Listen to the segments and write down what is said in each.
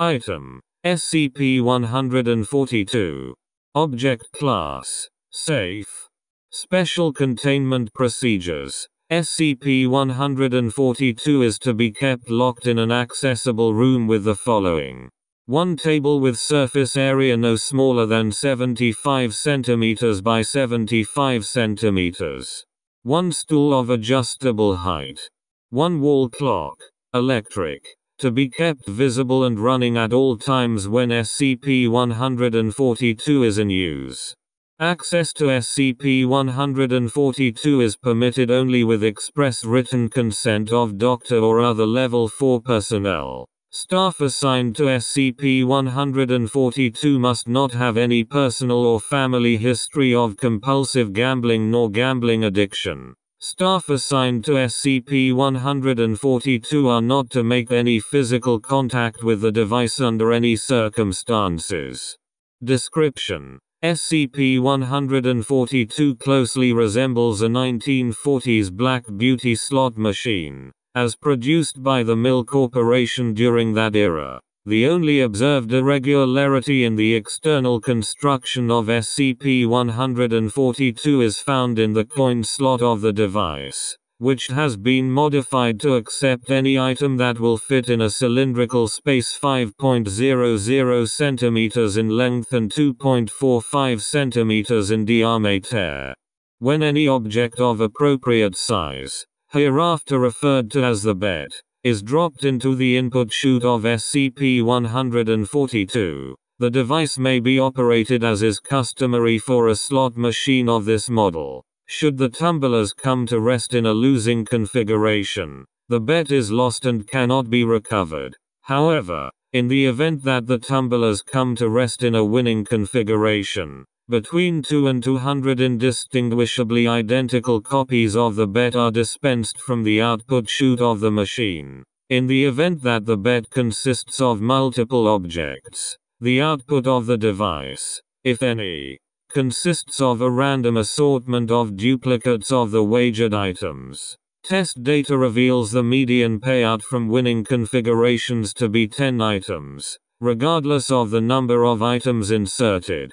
Item. SCP-142. Object Class. Safe. Special Containment Procedures. SCP-142 is to be kept locked in an accessible room with the following. 1 table with surface area no smaller than 75 cm by 75 cm. 1 stool of adjustable height. 1 wall clock. Electric. To be kept visible and running at all times when SCP-142 is in use. Access to SCP-142 is permitted only with express written consent of Doctor or other Level 4 personnel. Staff assigned to SCP-142 must not have any personal or family history of compulsive gambling nor gambling addiction. Staff assigned to SCP-142 are not to make any physical contact with the device under any circumstances. Description: SCP-142 closely resembles a 1940s Black Beauty slot machine, as produced by the Mill Corporation during that era. The only observed irregularity in the external construction of SCP-142 is found in the coin slot of the device, which has been modified to accept any item that will fit in a cylindrical space 5.00 cm in length and 2.45 cm in diameter. When any object of appropriate size, hereafter referred to as the bed, is dropped into the input chute of SCP-142, the device may be operated as is customary for a slot machine of this model. Should the tumblers come to rest in a losing configuration, the bet is lost and cannot be recovered. However, in the event that the tumblers come to rest in a winning configuration, between 2 and 200 indistinguishably identical copies of the bet are dispensed from the output chute of the machine. In the event that the bet consists of multiple objects, the output of the device, if any, consists of a random assortment of duplicates of the wagered items. Test data reveals the median payout from winning configurations to be 10 items, regardless of the number of items inserted.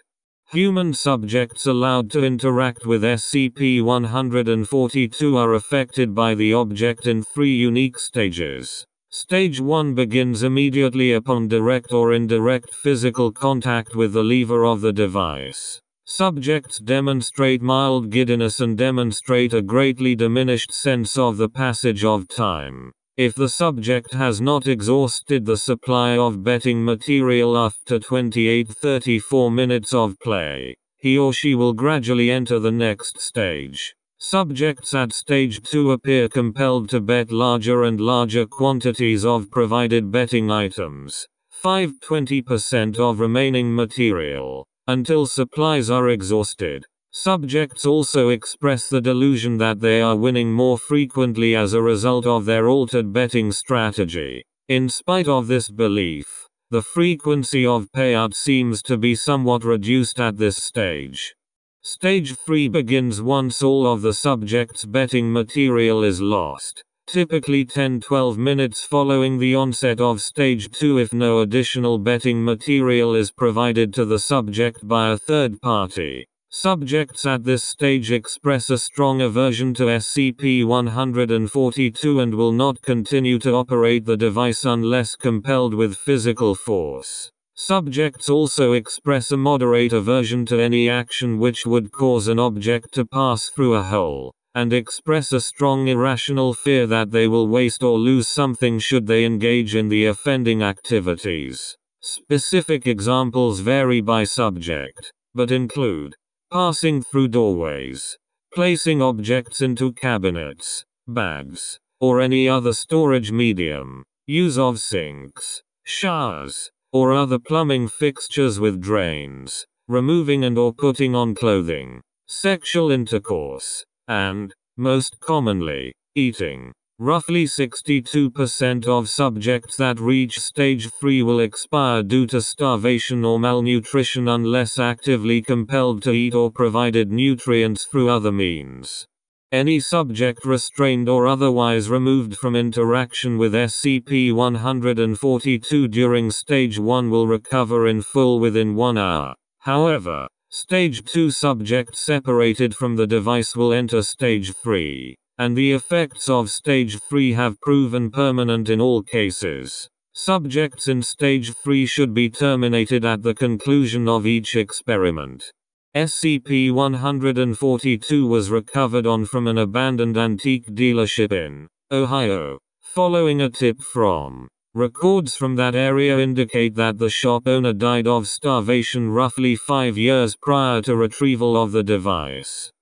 Human subjects allowed to interact with SCP-142 are affected by the object in 3 unique stages. Stage 1 begins immediately upon direct or indirect physical contact with the lever of the device. Subjects demonstrate mild giddiness and demonstrate a greatly diminished sense of the passage of time. If the subject has not exhausted the supply of betting material after 28-34 minutes of play, he or she will gradually enter the next stage. Subjects at stage 2 appear compelled to bet larger and larger quantities of provided betting items, 20% of remaining material, until supplies are exhausted. Subjects also express the delusion that they are winning more frequently as a result of their altered betting strategy. In spite of this belief, the frequency of payout seems to be somewhat reduced at this stage. Stage 3 begins once all of the subject's betting material is lost, typically 10-12 minutes following the onset of Stage 2 if no additional betting material is provided to the subject by a third party. Subjects at this stage express a strong aversion to SCP-142 and will not continue to operate the device unless compelled with physical force. Subjects also express a moderate aversion to any action which would cause an object to pass through a hole, and express a strong irrational fear that they will waste or lose something should they engage in the offending activities. Specific examples vary by subject, but include passing through doorways, placing objects into cabinets, bags, or any other storage medium, use of sinks, showers, or other plumbing fixtures with drains, removing and or putting on clothing, sexual intercourse, and, most commonly, eating. Roughly 62% of subjects that reach Stage 3 will expire due to starvation or malnutrition unless actively compelled to eat or provided nutrients through other means. Any subject restrained or otherwise removed from interaction with SCP-142 during Stage 1 will recover in full within 1 hour. However, Stage 2 subjects separated from the device will enter Stage 3, and the effects of Stage 3 have proven permanent in all cases. Subjects in Stage 3 should be terminated at the conclusion of each experiment. SCP-142 was recovered from an abandoned antique dealership in Ohio, following a tip from. Records from that area indicate that the shop owner died of starvation roughly 5 years prior to retrieval of the device.